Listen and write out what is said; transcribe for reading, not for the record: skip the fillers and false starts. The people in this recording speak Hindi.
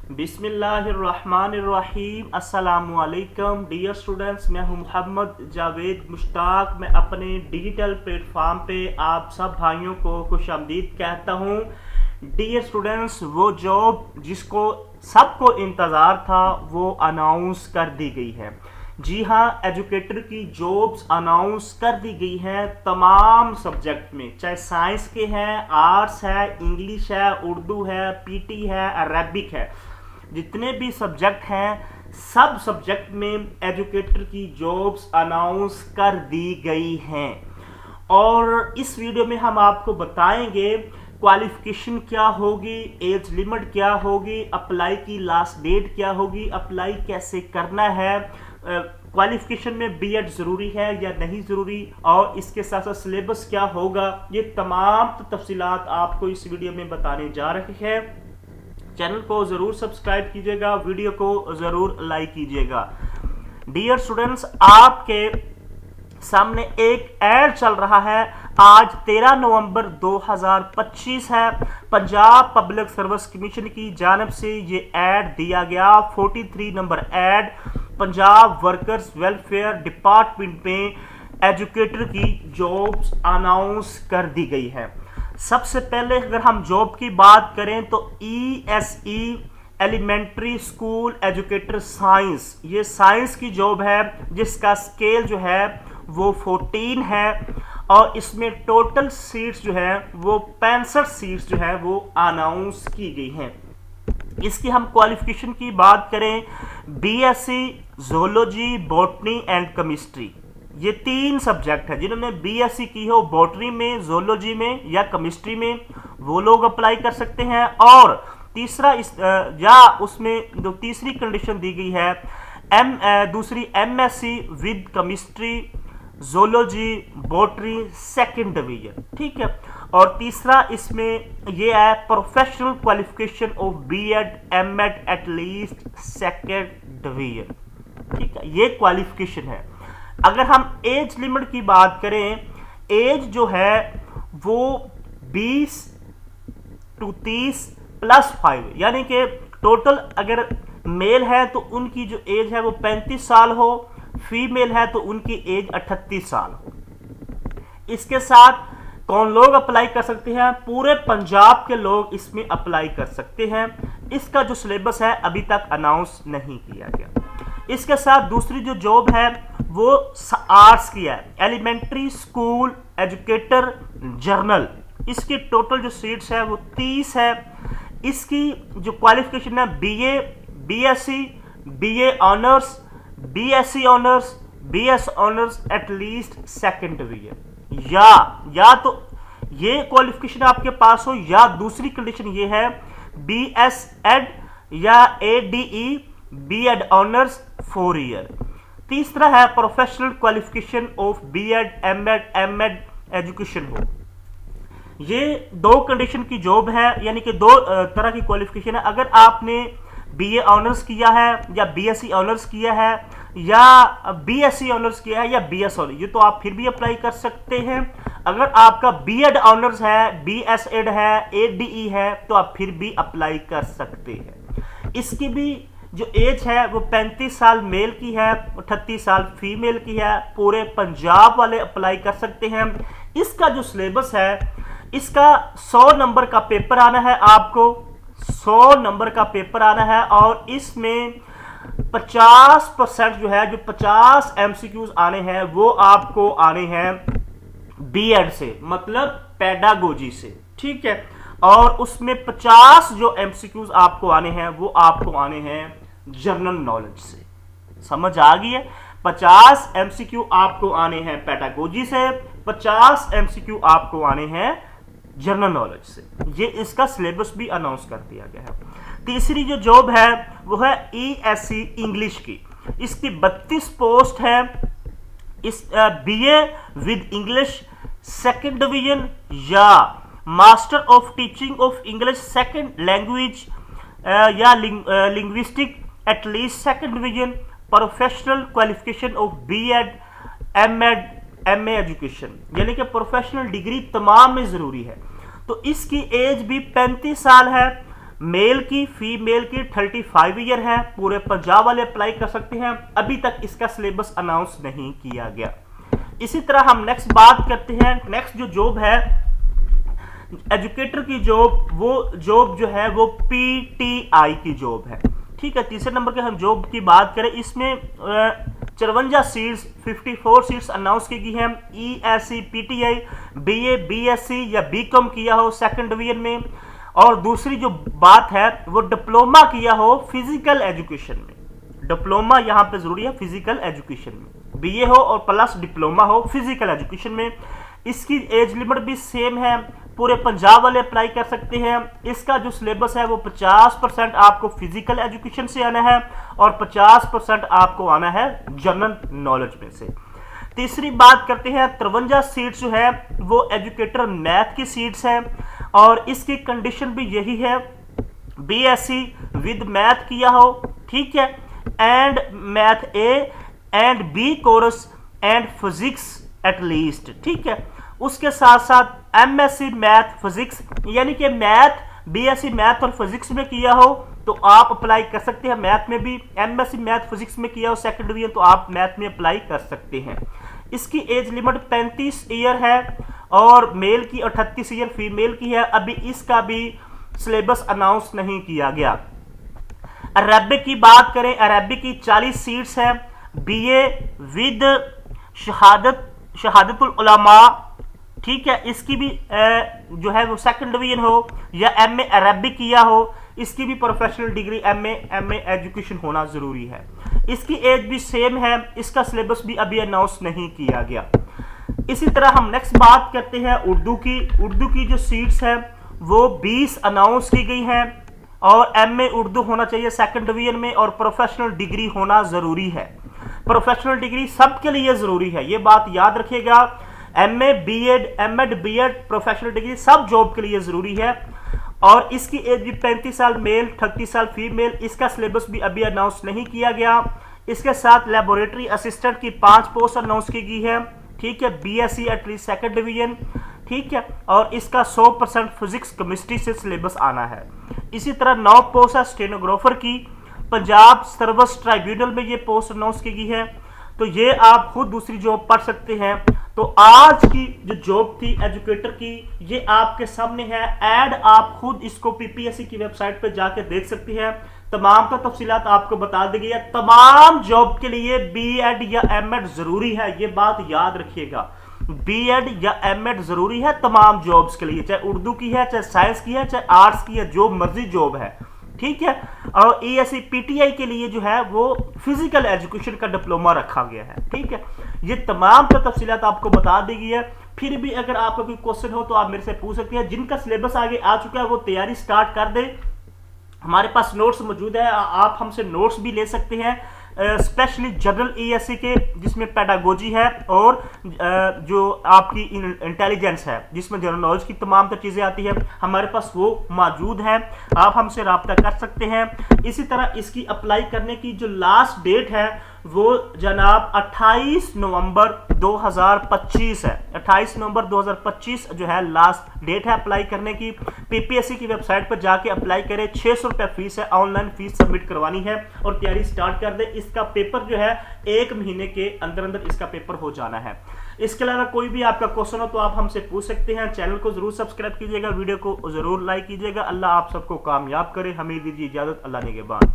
बिस्मिल्लाहिर्रहमानिर्रहीम अस्सलामुअलैकुम डियर स्टूडेंट्स, मैं हूं मोहम्मद जावेद मुश्ताक। मैं अपने डिजिटल प्लेटफॉर्म पे आप सब भाइयों को खुशामदीद कहता हूं। डियर स्टूडेंट्स, वो जॉब जिसको सबको इंतज़ार था वो अनाउंस कर दी गई है। जी हाँ, एजुकेटर की जॉब्स अनाउंस कर दी गई हैं तमाम सब्जेक्ट में, चाहे साइंस के हैं, आर्ट्स है, इंग्लिश है, उर्दू है, पीटी है, अरबिक है। जितने भी सब्जेक्ट हैं सब सब्जेक्ट में एजुकेटर की जॉब्स अनाउंस कर दी गई हैं। और इस वीडियो में हम आपको बताएंगे क्वालिफिकेशन क्या होगी, एज लिमिट क्या होगी, अप्लाई की लास्ट डेट क्या होगी, अप्लाई कैसे करना है, क्वालिफिकेशन में बीएड ज़रूरी है या नहीं ज़रूरी, और इसके साथ साथ सिलेबस क्या होगा। ये तमाम तफसीलात आपको इस वीडियो में बताने जा रहे हैं। चैनल को ज़रूर सब्सक्राइब कीजिएगा, वीडियो को ज़रूर लाइक कीजिएगा। डियर स्टूडेंट्स, आपके सामने एक ऐड चल रहा है। आज 13 नवंबर 2025 है। पंजाब पब्लिक सर्विस कमीशन की जानिब से ये ऐड दिया गया। 43 number add Punjab workers welfare department में एजुकेटर की जॉब्स अनाउंस कर दी गई है। सबसे पहले अगर हम जॉब की बात करें तो ESE elementary school educator science, ये साइंस की जॉब है जिसका स्केल जो है वो 14 है और इसमें टोटल सीट्स जो है वो 65 सीट्स जो है वो अनाउंस की गई हैं। इसकी हम क्वालिफिकेशन की बात करें, BSc zoology, botany and chemistry, ये 3 सब्जेक्ट है। जिन्होंने BSc की हो बॉटनी में, ज़ूलॉजी में या केमिस्ट्री में, वो लोग अप्लाई कर सकते हैं। और तीसरा या उसमें जो तीसरी कंडीशन दी गई है दूसरी MSc with chemistry, zoology, botany second division, ठीक है। और तीसरा इसमें ये है professional qualification of BEd MEd at least second division, ठीक है। ये क्वालिफिकेशन है। अगर हम एज लिमिट की बात करें, एज जो है वो 20 to 30 + 5, यानी कि टोटल अगर मेल है तो उनकी जो एज है वो 35 साल हो, फीमेल है तो उनकी एज 38 साल हो। इसके साथ कौन लोग अप्लाई कर सकते हैं? पूरे पंजाब के लोग इसमें अप्लाई कर सकते हैं। इसका जो सिलेबस है अभी तक अनाउंस नहीं किया गया। इसके साथ दूसरी जो जॉब है वो आर्ट्स की है, एलिमेंट्री स्कूल एजुकेटर जर्नल। इसकी टोटल जो सीट्स है वो 30 है। इसकी जो क्वालिफिकेशन है BA, BSc, BA honours, BSc honours, BS honours at least second division, या तो ये क्वालिफिकेशन आपके पास हो, या दूसरी कंडीशन ये है BSEd या ADE BEd ऑनर्स 4 ईयर। तीसरा है professional qualification of BEd MEd education हो। ये 2 कंडीशन की जॉब है, यानी कि 2 तरह की क्वालिफिकेशन है। अगर आपने BA ऑनर्स किया है या BSc ऑनर्स किया है या BSc ऑनर्स किया है या BS ऑनर्स, ये तो आप फिर भी अप्लाई कर सकते हैं। अगर आपका BEd ऑनर्स है, BSEd है, ADE है, तो आप फिर भी अप्लाई कर सकते हैं। इसकी भी जो एज है वो 35 साल मेल की है, 38 साल फीमेल की है। पूरे पंजाब वाले अप्लाई कर सकते हैं। इसका जो सिलेबस है, इसका 100 नंबर का पेपर आना है, आपको 100 नंबर का पेपर आना है। और इसमें 50% जो है, जो 50 MCQs आने हैं वो आपको आने हैं BEd से, मतलब पेडागोजी से, ठीक है। और उसमें 50 जो MCQs आपको आने हैं वो आपको आने हैं जनरल नॉलेज से। समझ आ गई है? 50 MCQ आपको आने हैं पेडागोजी से, 50 MCQ आपको आने हैं जनरल नॉलेज से। ये इसका सिलेबस भी अनाउंस कर दिया गया है। तीसरी जो जॉब है वो है ESC इंग्लिश की। इसकी 32 पोस्ट है। इस BA with English second division या master of teaching of English second language या linguistic at least second division, professional qualification of BEd MEd MA education, यानी कि प्रोफेशनल डिग्री तमाम में जरूरी है। तो इसकी एज भी 35 साल है। मेल की फीमेल की 35 ईयर है, पूरे पंजाब वाले अप्लाई कर सकते हैं। अभी तक इसका सिलेबस अनाउंस नहीं किया गया। इसी तरह हम नेक्स्ट बात करते हैं। नेक्स्ट जो जॉब है एजुकेटर की जॉब, वो जॉब जो है वो पीटीआई की जॉब है। ठीक है, तीसरे नंबर के हम जॉब की बात करें, इसमें 54 सीट्स 54 सीट्स अनाउंस की गई हैं। ईएससी पीटीआई बीए बीएससी या बीकॉम किया हो सेकंड डिवीजन में, और दूसरी जो बात है वो डिप्लोमा किया हो फिजिकल एजुकेशन में। डिप्लोमा यहां पे जरूरी है फिजिकल एजुकेशन में, बीए हो और प्लस डिप्लोमा हो फिजिकल एजुकेशन में। इसकी एज लिमिट भी सेम है, पूरे पंजाब वाले अप्लाई कर सकते हैं। इसका जो सिलेबस है वो 50% आपको फिजिकल एजुकेशन से आना है और 50% आपको आना है जनरल नॉलेज में से। तीसरी बात करते हैं, 53 सीट्स जो है वो एजुकेटर मैथ की सीट्स हैं, और इसकी कंडीशन भी यही है, बीएससी विद मैथ किया हो, ठीक है, and math A and B course and physics at least, ठीक है। उसके साथ साथ एमएससी मैथ फिजिक्स, यानी कि मैथ बीएससी मैथ और फिजिक्स में किया हो तो आप अप्लाई कर सकते हैं। मैथ में भी एमएससी मैथ फिजिक्स में किया हो सेकंड डिवीजन तो आप मैथ में अप्लाई कर सकते हैं। इसकी एज लिमिट 35 ईयर है और मेल की 38 ईयर फीमेल की है। अभी इसका भी सिलेबस अनाउंस नहीं किया गया। अरबिक की बात करें, अरबिक की 40 सीट्स हैं, बीए विद शहादतुल उलमा, ठीक है। इसकी भी जो है वो सेकंड डिवीजन हो या एमए अरबिक किया हो, इसकी भी प्रोफेशनल डिग्री एमए एजुकेशन होना जरूरी है। इसकी एज भी सेम है, इसका सिलेबस भी अभी अनाउंस नहीं किया गया। इसी तरह हम नेक्स्ट बात करते हैं उर्दू की। उर्दू की जो सीट्स हैं वो 20 अनाउंस की गई हैं और एमए उर्दू होना चाहिए सेकंड डिवीजन में और प्रोफेशनल डिग्री होना जरूरी है। प्रोफेशनल डिग्री सबके लिए जरूरी है, ये बात याद रखिएगा। MA BEd MEd BEd professional degree सब जॉब के लिए जरूरी है। और इसकी एज भी 35 साल मेल 38 साल फीमेल। इसका सिलेबस भी अभी अनाउंस नहीं किया गया। इसके साथ लेबोरेटरी असिस्टेंट की 5 पोस्ट अनाउंस की गई है, ठीक है, बीएससी एटलीस्ट सेकंड डिवीजन, ठीक है, और इसका 100% फिजिक्स केमिस्ट्री से सिलेबस आना है। इसी तरह 9 पोस्ट है स्टेनोग्राफर की, पंजाब सर्विस ट्राइब्यूनल में ये पोस्ट अनाउंस की गई है। तो ये आप खुद दूसरी जॉब पढ़ सकते हैं। तो आज की जो जॉब थी एजुकेटर की ये आपके सामने है। ऐड आप खुद इसको पीपीएससी की वेबसाइट पर जाकर देख सकते हैं। तमाम का तफसीलात आपको बता दी गई है। तमाम जॉब के लिए बीएड या एमएड जरूरी है, ये बात याद रखिएगा। बीएड या एमएड जरूरी है तमाम जॉब्स के लिए, चाहे उर्दू की है, चाहे साइंस की है, चाहे आर्ट्स की है, जो मर्जी जॉब है, ठीक है। और ईएससी पीटीआई के लिए जो है वो फिजिकल एजुकेशन का डिप्लोमा रखा गया है, ठीक है। ये तमाम का तफसीलात आपको बता दी गई है। फिर भी अगर आपका कोई क्वेश्चन हो तो आप मेरे से पूछ सकते हैं। जिनका सिलेबस आगे आ चुका है वो तैयारी स्टार्ट कर दे। हमारे पास नोट्स मौजूद है, आप हमसे नोट्स भी ले सकते हैं, स्पेशली जनरल ईएससी के जिसमें पेडागोजी है और जो आपकी इंटेलिजेंस है जिसमें जनरल नॉलेज की तमाम तो चीज़ें आती है, हमारे पास वो मौजूद है। आप हमसे रब्ता कर सकते हैं। इसी तरह इसकी अप्लाई करने की जो लास्ट डेट है वो जनाब 28 नवंबर 2025 है। 28 नवंबर 2025 जो है लास्ट डेट है अप्लाई करने की। पीपीएससी की वेबसाइट पर जाके अप्लाई करें। 600 रुपये फीस है, ऑनलाइन फीस सबमिट करवानी है और तैयारी स्टार्ट कर दे। इसका पेपर जो है 1 महीने के अंदर अंदर इसका पेपर हो जाना है। इसके अलावा कोई भी आपका क्वेश्चन हो तो आप हमसे पूछ सकते हैं। चैनल को जरूर सब्सक्राइब कीजिएगा, वीडियो को जरूर लाइक कीजिएगा। अल्लाह आप सबको कामयाब करे। हमें दीजिए इजाजत। अल्लाह निगहबान।